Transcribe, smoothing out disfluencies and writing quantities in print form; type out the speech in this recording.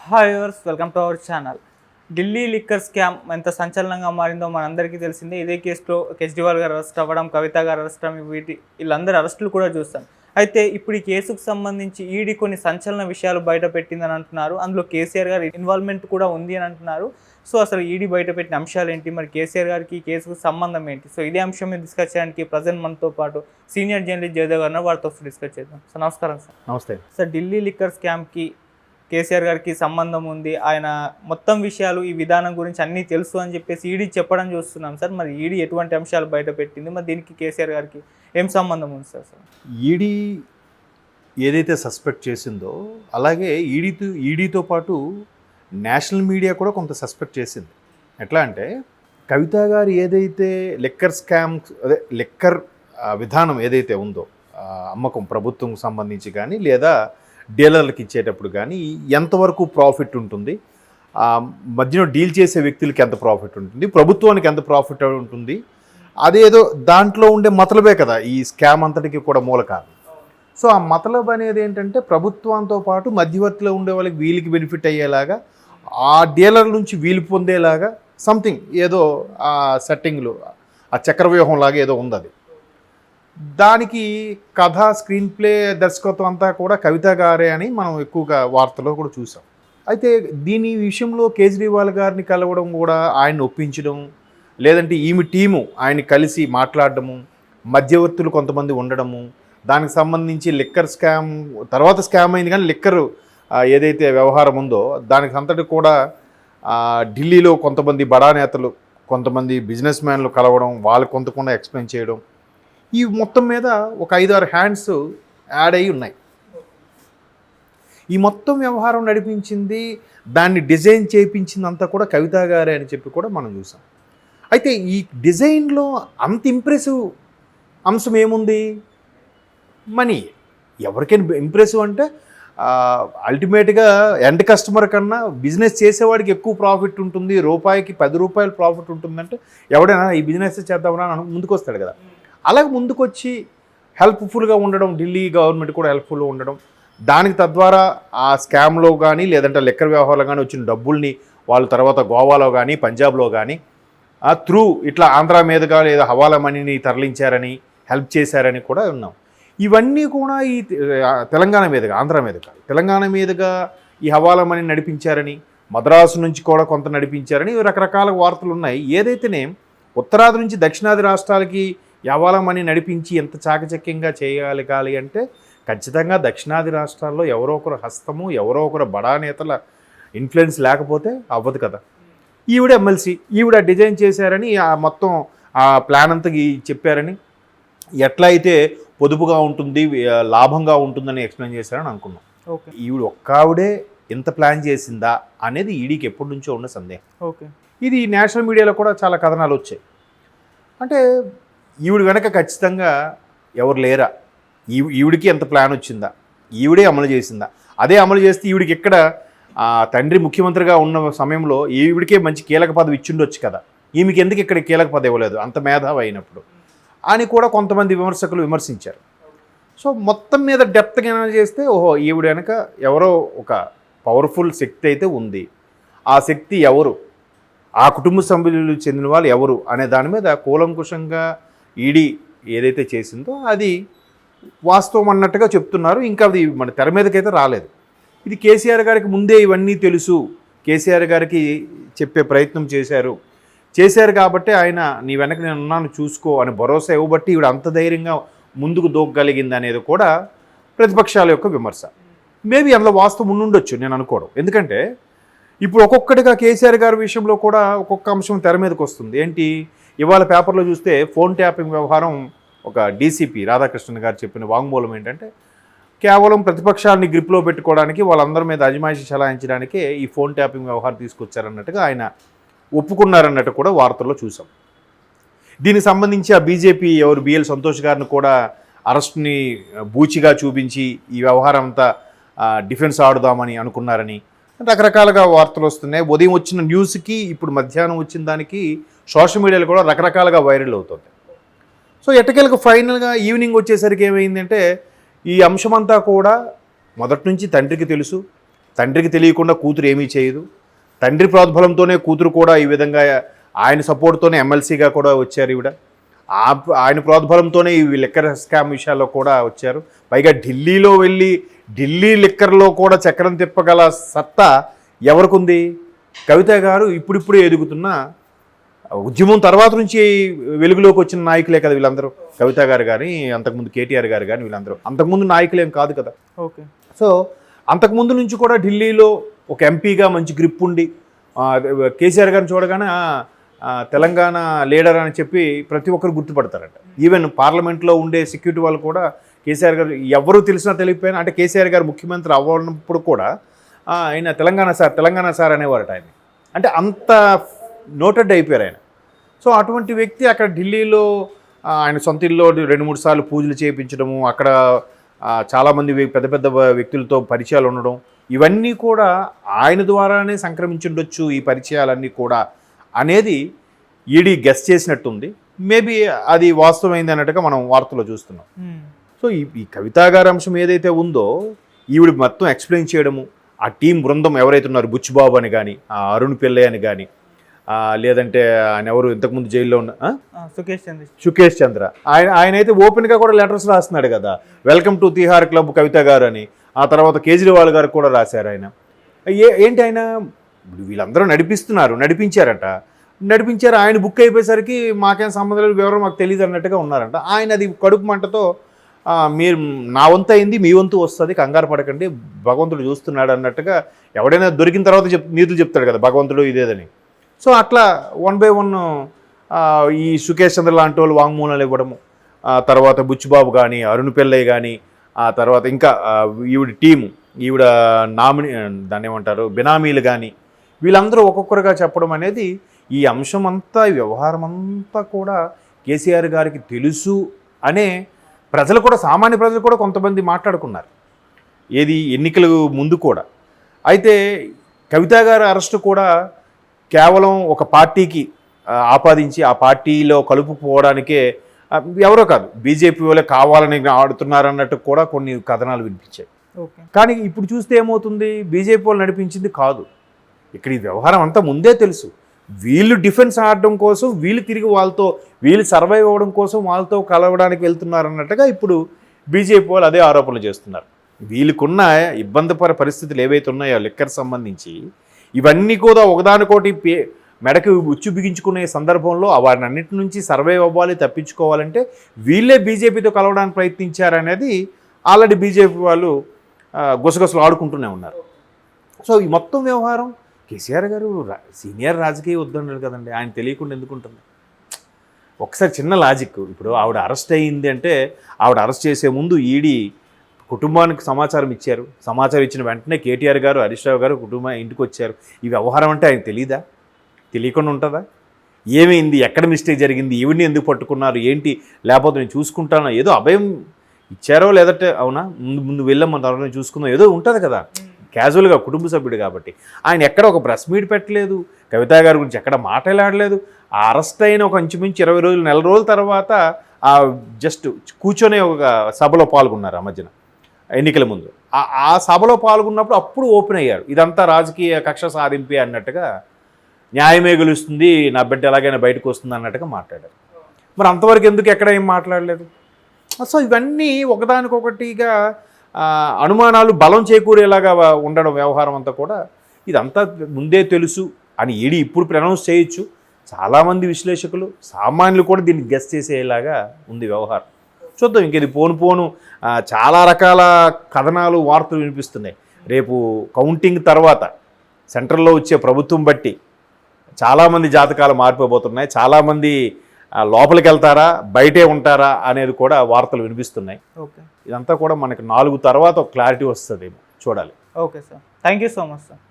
Hi viewers, welcome to our channel. Delhi liquor scam ఎంత సంచలనంగా మారిందో మనందరికీ తెలిసిందే. ఇదే కేసులో కేజ్రీవాల్ గారు అరెస్ట్ అవ్వడం, కవిత గారు అరెస్ట్ అవ్వడం, వీళ్ళందరూ అరెస్టులు కూడా చూస్తాం. అయితే ఇప్పుడు ఈ కేసుకు సంబంధించి ఈడీ కొన్ని సంచలన విషయాలు బయట పెట్టిందని అంటున్నారు. అందులో కేసీఆర్ గారి ఇన్వాల్వ్మెంట్ కూడా ఉంది అని అంటున్నారు. సో అసలు ఈడీ బయట పెట్టిన అంశాలు ఏంటి, మరి కేసీఆర్ గారికి ఈ కేసుకు సంబంధం ఏంటి? సో ఇదే అంశం మీద డిస్కస్ చేయడానికి ప్రజెంట్ మనతో పాటు సీనియర్ జర్నలిస్ట్ జయదేవ్ గారు వారితో డిస్కస్ చేద్దాం. సార్ నమస్కారం. సార్ నమస్తే. సార్, ఢిల్లీ లిక్కర్ స్కామ్కి కేసీఆర్ గారికి సంబంధం ఉంది, ఆయన మొత్తం విషయాలు ఈ విధానం గురించి అన్నీ తెలుసు అని చెప్పేసి ఈడీ చెప్పడం చూస్తున్నాం సార్. మరి ఈడీ ఎటువంటి అంశాలు బయట పెట్టింది, మరి దీనికి కేసీఆర్ గారికి ఏం సంబంధం ఉంది సార్? ఈడీ ఏదైతే సస్పెక్ట్ చేసిందో అలాగే ఈడీతో పాటు నేషనల్ మీడియా కూడా కొంత సస్పెక్ట్ చేసింది. ఎట్లా అంటే కవిత గారు ఏదైతే లిక్కర్ స్కామ్ లిక్కర్ విధానం ఏదైతే ఉందో అమ్మకం ప్రభుత్వం సంబంధించి కానీ లేదా డీలర్లకు ఇచ్చేటప్పుడు కానీ ఎంతవరకు ప్రాఫిట్ ఉంటుంది, మధ్యలో డీల్ చేసే వ్యక్తులకి ఎంత ప్రాఫిట్ ఉంటుంది, ప్రభుత్వానికి ఎంత ప్రాఫిట్ ఉంటుంది, అదేదో దాంట్లో ఉండే మతలబే కదా ఈ స్కామ్ అంతటికి కూడా మూల కారణం. సో ఆ మతలబ్ అనేది ఏంటంటే ప్రభుత్వంతో పాటు మధ్యవర్తిలో ఉండే వాళ్ళకి వీళ్ళకి బెనిఫిట్ అయ్యేలాగా, ఆ డీలర్ నుంచి వీలు పొందేలాగా సంథింగ్ ఏదో ఆ సెట్టింగ్లు, ఆ చక్రవ్యూహం లాగా ఏదో ఉంది. అది దానికి కథ, స్క్రీన్ ప్లే, దర్శకత్వం అంతా కూడా కవిత గారే అని మనం ఎక్కువగా వార్తలో కూడా చూసాం. అయితే దీని విషయంలో కేజ్రీవాల్ గారిని కలవడం కూడా, ఆయన ఒప్పించడం, లేదంటే ఈమె టీము ఆయన కలిసి మాట్లాడడము, మధ్యవర్తులు కొంతమంది ఉండడము, దానికి సంబంధించి లిక్కర్ స్కామ్ తర్వాత స్కామ్ అయింది కానీ లిక్కర్ ఏదైతే వ్యవహారం ఉందో దానికి అంతటి కూడా ఢిల్లీలో కొంతమంది బడా నేతలు, కొంతమంది బిజినెస్ మ్యాన్లు కలవడం, వాళ్ళు కొంతకుండా ఎక్స్ప్లెయిన్ చేయడం, ఈ మొత్తం మీద ఒక 5-6 హ్యాండ్స్ యాడ్ అయ్యి ఉన్నాయి. ఈ మొత్తం వ్యవహారం నడిపించింది, దాన్ని డిజైన్ చేయించిందంతా కూడా కవిత గారే అని చెప్పి కూడా మనం చూసాం. అయితే ఈ డిజైన్లో అంత ఇంప్రెసివ్ అంశం ఏముంది? మనీ. ఎవరికైనా ఇంప్రెసివ్ అంటే అల్టిమేట్గా ఎండ్ కస్టమర్ కన్నా బిజినెస్ చేసేవాడికి ఎక్కువ ప్రాఫిట్ ఉంటుంది, రూపాయికి 10 రూపాయలు ప్రాఫిట్ ఉంటుందంటే ఎవడైనా ఈ బిజినెస్ చేద్దామని ముందుకు వస్తాడు కదా. అలాగే ముందుకొచ్చి హెల్ప్ఫుల్గా ఉండడం, ఢిల్లీ గవర్నమెంట్ కూడా హెల్ప్ఫుల్గా ఉండడం, దానికి తద్వారా ఆ స్కామ్లో కానీ లేదంటే లెక్కర్ వ్యవహారంలో కానీ వచ్చిన డబ్బుల్ని వాళ్ళు తర్వాత గోవాలో కానీ పంజాబ్లో కానీ త్రూ ఇట్లా ఆంధ్ర మీదుగా లేదా హవాలా మనీని తరలించారని, హెల్ప్ చేశారని కూడా ఉన్నాం. ఇవన్నీ కూడా ఈ తెలంగాణ మీదుగా, ఆంధ్ర మీద కాదు, తెలంగాణ మీదుగా ఈ హవాలా మనీని నడిపించారని, మద్రాసు నుంచి కూడా కొంత నడిపించారని రకరకాల వార్తలు ఉన్నాయి. ఏదైతేనే ఉత్తరాది నుంచి దక్షిణాది రాష్ట్రాలకి హవాలా మనీ నడిపించి ఎంత చాకచక్యంగా చేయగలగాలి అంటే ఖచ్చితంగా దక్షిణాది రాష్ట్రాల్లో ఎవరో ఒకరు హస్తము, ఎవరో ఒకరు బడా నేతల ఇన్ఫ్లుయెన్స్ లేకపోతే అవ్వదు కదా. ఈవిడ ఎమ్మెల్సీ, ఈవిడ డిజైన్ చేశారని ఆ మొత్తం ఆ ప్లాన్ అంతా చెప్పారని, ఎట్లా అయితే పొదుపుగా ఉంటుంది, లాభంగా ఉంటుందని ఎక్స్ప్లెయిన్ చేశారని అనుకున్నాం. ఓకే, ఈవిడ ఒక్క ఆవిడే ఇంత ప్లాన్ చేసిందా అనేది ఈడీకి ఎప్పటి నుంచో ఉన్న సందేహం. ఓకే, ఇది నేషనల్ మీడియాలో కూడా చాలా కథనాలు వచ్చాయి. అంటే ఈవిడ వెనక ఖచ్చితంగా ఎవరు లేరా, ఈవిడికి ఎంత ప్లాన్ వచ్చిందా, ఈవిడే అమలు చేసిందా, అదే అమలు చేస్తే ఈవిడికి ఎక్కడ తండ్రి ముఖ్యమంత్రిగా ఉన్న సమయంలో ఈవిడికే మంచి కీలక పదవి ఇచ్చిండొచ్చు కదా, ఈమెకి ఎందుకు ఇక్కడ కీలక పదవి ఇవ్వలేదు అంత మేధావి అయినప్పుడు అని కూడా కొంతమంది విమర్శకులు విమర్శించారు. సో మొత్తం మీద డెప్త్గా ఏమైనా చేస్తే ఓహో ఈవిడ వెనక ఎవరో ఒక పవర్ఫుల్ శక్తి అయితే ఉంది, ఆ శక్తి ఎవరు, ఆ కుటుంబ సభ్యులు చెందిన వాళ్ళు ఎవరు అనే దాని మీద కూలంకుషంగా ఈడీ ఏదైతే చేసిందో అది వాస్తవం అన్నట్టుగా చెప్తున్నారు. ఇంకా అది మన తెర మీదకైతే రాలేదు. ఇది కేసీఆర్ గారికి ముందే ఇవన్నీ తెలుసు, కేసీఆర్ గారికి చెప్పే ప్రయత్నం చేశారు కాబట్టి ఆయన నీ వెనక నేను ఉన్నాను చూసుకో అని భరోసా ఇవ్వబట్టి ఈవిడ అంత ధైర్యంగా ముందుకు దూకగలిగింది అనేది కూడా ప్రతిపక్షాల యొక్క విమర్శ. మేబీ అందులో వాస్తవం ఉండుండొచ్చు నేను అనుకోవడం. ఎందుకంటే ఇప్పుడు ఒక్కొక్కటిగా కేసీఆర్ గారి విషయంలో కూడా ఒక్కొక్క అంశం తెర మీదకి వస్తుంది. ఏంటి, ఇవాళ పేపర్లో చూస్తే ఫోన్ ట్యాపింగ్ వ్యవహారం ఒక డీసీపీ రాధాకృష్ణన్ గారు చెప్పిన వాంగ్మూలం ఏంటంటే కేవలం ప్రతిపక్షాన్ని గ్రిప్లో పెట్టుకోవడానికి, వాళ్ళందరి మీద అజమాయిషి చలాయించడానికే ఈ ఫోన్ ట్యాపింగ్ వ్యవహారం తీసుకొచ్చారన్నట్టుగా ఆయన ఒప్పుకున్నారన్నట్టు కూడా వార్తల్లో చూసాం. దీనికి సంబంధించి ఆ బీజేపీ ఎవరు బిఎల్ సంతోష్ గారిని కూడా అరెస్ట్ని బూచిగా చూపించి ఈ వ్యవహారం అంతా డిఫెన్స్ ఆడుదామని అనుకున్నారని రకరకాలుగా వార్తలు వస్తున్నాయి. ఉదయం వచ్చిన న్యూస్కి ఇప్పుడు మధ్యాహ్నం వచ్చిన దానికి సోషల్ మీడియాలో కూడా రకరకాలుగా వైరల్ అవుతుంది. సో ఎట్టకేలకు ఫైనల్గా ఈవినింగ్ వచ్చేసరికి ఏమైందంటే ఈ అంశమంతా కూడా మొదటి నుంచి తండ్రికి తెలుసు, తండ్రికి తెలియకుండా కూతురు ఏమీ చేయదు. తండ్రి ప్రోద్బలంతోనే కూతురు కూడా ఈ విధంగా ఆయన సపోర్ట్తోనే ఎమ్మెల్సీగా కూడా వచ్చారు ఈవిడ. ఆయన ప్రోద్బలంతోనే ఈ లిక్కర్ స్కామ్ విషయాల్లో కూడా వచ్చారు. పైగా ఢిల్లీలో వెళ్ళి ఢిల్లీ లిక్కర్లో కూడా చక్రం తిప్పగల సత్తా ఎవరికుంది? కవిత గారు ఇప్పుడిప్పుడే ఎదుగుతున్న ఉద్యమం తర్వాత నుంచి వెలుగులోకి వచ్చిన నాయకులే కదా వీళ్ళందరూ. కవిత గారు కానీ, అంతకుముందు కేటీఆర్ గారు కానీ, వీళ్ళందరూ అంతకుముందు నాయకులేం కాదు కదా. ఓకే. సో అంతకుముందు నుంచి కూడా ఢిల్లీలో ఒక ఎంపీగా మంచి గ్రిప్ ఉండి కేసీఆర్ గారిని చూడగానే తెలంగాణ లీడర్ అని చెప్పి ప్రతి ఒక్కరు గుర్తుపడతారట. ఈవెన్ పార్లమెంట్లో ఉండే సెక్యూరిటీ వాళ్ళు కూడా కేసీఆర్ గారు ఎవరు తెలిసినా తెలియకపోయినా, అంటే కేసీఆర్ గారు ముఖ్యమంత్రి అవ్వనప్పుడు కూడా ఆయన తెలంగాణ సార్ అనేవారట ఆయన. అంటే అంత నోటెడ్ అయిపోయారు ఆయన. సో అటువంటి వ్యక్తి అక్కడ ఢిల్లీలో ఆయన సొంత ఇల్లు 2-3 సార్లు పూజలు చేయించడము, అక్కడ చాలామంది పెద్ద పెద్ద వ్యక్తులతో పరిచయాలు ఉండడం, ఇవన్నీ కూడా ఆయన ద్వారానే సంక్రమించుండొచ్చు ఈ పరిచయాలన్నీ కూడా అనేది ఈడీ గెస్ చేసినట్టుంది. మేబీ అది వాస్తవమైంది అన్నట్టుగా మనం వార్తలో చూస్తున్నాం. సో ఈ కవితా గారి అంశం ఏదైతే ఉందో ఈవిడ మొత్తం ఎక్స్ప్లెయిన్ చేయడము, ఆ టీం బృందం ఎవరైతే ఉన్నారు, బుచ్చిబాబు అని కానీ, అరుణ్ పిల్లై అని కానీ, లేదంటే ఆయన ఎవరు ఇంతకుముందు జైల్లో ఉన్న సుకేష్ చంద్ర, ఆయన అయితే ఓపెన్గా కూడా లెటర్స్ రాస్తున్నాడు కదా, వెల్కమ్ టు తిహార్ క్లబ్ కవిత గారు అని. ఆ తర్వాత కేజ్రీవాల్ గారు కూడా రాశారు ఆయన. ఏంటి ఆయన వీళ్ళందరూ నడిపించారు. ఆయన బుక్ అయిపోయేసరికి మాకేం సంబంధం లేదు, వివరం మాకు తెలియదు అన్నట్టుగా ఉన్నారంట. ఆయన అది కడుపు మంటతో మీరు నా వంతు అయింది, మీ వంతు వస్తుంది, కంగారు పడకండి, భగవంతుడు చూస్తున్నాడు అన్నట్టుగా ఎవడైనా దొరికిన తర్వాత నీతులు చెప్తాడు కదా భగవంతుడు ఇదేదని. సో అట్లా 1 by 1 ఈ సుకేష్ చంద్ర లాంటి వాళ్ళు వాంగ్మూలాలు ఇవ్వడము, తర్వాత బుచ్చిబాబు కానీ, అరుణ్ పిల్లై కానీ, ఆ తర్వాత ఇంకా ఈవిడ టీము, ఈవిడ దాన్ని ఏమంటారు బినామీలు కానీ, వీళ్ళందరూ ఒక్కొక్కరుగా చెప్పడం అనేది ఈ అంశం అంతా, ఈ వ్యవహారం అంతా కూడా కేసీఆర్ గారికి తెలుసు అనే ప్రజలు కూడా, సామాన్య ప్రజలు కూడా కొంతమంది మాట్లాడుకున్నారు ఏది ఎన్నికల ముందు కూడా. అయితే కవితా గారి అరెస్టు కూడా కేవలం ఒక పార్టీకి ఆపాదించి ఆ పార్టీలో కలుపుకోవడానికే ఎవరో కాదు, బీజేపీ వాళ్ళే కావాలని ఆడుతున్నారన్నట్టు కూడా కొన్ని కథనాలు వినిపించాయి. కానీ ఇప్పుడు చూస్తే ఏమవుతుంది, బీజేపీ వాళ్ళు నడిపించింది కాదు. ఇక్కడ ఈ వ్యవహారం అంతా ముందే తెలుసు. వీళ్ళు డిఫెన్స్ ఆడడం కోసం, వీళ్ళు తిరిగి వీళ్ళు సర్వైవ్ అవ్వడం కోసం వాళ్ళతో కలవడానికి వెళ్తున్నారు అన్నట్టుగా ఇప్పుడు బీజేపీ వాళ్ళు అదే ఆరోపణలు చేస్తున్నారు. వీళ్ళకున్న ఇబ్బందికర పరిస్థితులు ఏవైతే ఉన్నాయో లిక్కర్ సంబంధించి, ఇవన్నీ కూడా ఒకదానికోటి మెడకు ఉచ్చు బిగించుకునే సందర్భంలో వారిని అన్నింటి నుంచి సర్వైవ్ అవ్వాలి, తప్పించుకోవాలంటే వీళ్ళే బీజేపీతో కలవడానికి ప్రయత్నించారనేది ఆల్రెడీ బీజేపీ వాళ్ళు గుసగుసలు ఆడుకుంటూనే ఉన్నారు. సో ఈ మొత్తం వ్యవహారం కేసీఆర్ గారు సీనియర్ రాజకీయ ఉద్దండులు కదండి, ఆయన తెలియకుండా ఎందుకుంటుంది? ఒకసారి చిన్న లాజిక్, ఇప్పుడు ఆవిడ అరెస్ట్ అయ్యింది అంటే ఆవిడ అరెస్ట్ చేసే ముందు ఈడీ కుటుంబానికి సమాచారం ఇచ్చారు. సమాచారం ఇచ్చిన వెంటనే కేటీఆర్ గారు, హరీష్ రావు గారు కుటుంబం ఇంటికి వచ్చారు. ఈ వ్యవహారం అంటే ఆయన తెలీదా? తెలియకుండా ఉంటుందా? ఏమైంది, ఎక్కడ మిస్టేక్ జరిగింది, ఈవిడిని ఎందుకు పట్టుకున్నారు, ఏంటి, లేకపోతే నేను చూసుకుంటాను, ఏదో అభయం ఇచ్చారో లేదంటే అవునా ముందు వెళ్ళాం తర్వాత నేను చూసుకుందాం ఏదో ఉంటుంది కదా క్యాజువల్గా, కుటుంబ సభ్యుడు కాబట్టి. ఆయన ఎక్కడ ఒక ప్రెస్ మీట్ పెట్టలేదు, కవితా గారి గురించి ఎక్కడ మాట్లాడలేదు. ఆ అరెస్ట్ అయిన ఒక ఇంచుమించు 20 రోజులు, నెల రోజుల తర్వాత జస్ట్ కూర్చొని ఒక సభలో పాల్గొన్నారు ఆ మధ్యన ఎన్నికల ముందు. ఆ సభలో పాల్గొన్నప్పుడు అప్పుడు ఓపెన్ అయ్యారు, ఇదంతా రాజకీయ కక్ష సాధింపే అన్నట్టుగా, న్యాయమే గెలుస్తుంది, నా బిడ్డ ఎలాగైనా బయటకు వస్తుంది అన్నట్టుగా మాట్లాడారు. మరి అంతవరకు ఎందుకు ఎక్కడ ఏం మాట్లాడలేదు? సో ఇవన్నీ ఒకదానికొకటిగా అనుమానాలు బలం చేకూరేలాగా ఉండడం వ్యవహారం అంతా కూడా. ఇదంతా ముందే తెలుసు అని ఈడీ ఇప్పుడు ప్రనౌన్స్ చేయొచ్చు. చాలామంది విశ్లేషకులు, సామాన్యులు కూడా దీన్ని గెస్ చేసేలాగా ఉంది వ్యవహారం. చూద్దాం ఇంక ఇది పోను చాలా రకాల కథనాలు, వార్తలు వినిపిస్తున్నాయి. రేపు కౌంటింగ్ తర్వాత సెంట్రల్లో వచ్చే ప్రభుత్వం బట్టి చాలామంది జాతకాలు మారిపోబోతున్నాయి. చాలామంది లోపలికి వెళ్తారా, బయటే ఉంటారా అనేది కూడా వార్తలు వినిపిస్తున్నాయి. ఓకే, ఇదంతా కూడా మనకి 4 తర్వాత ఒక క్లారిటీ వస్తుంది, చూడాలి. Okay sir, thank you so much sir.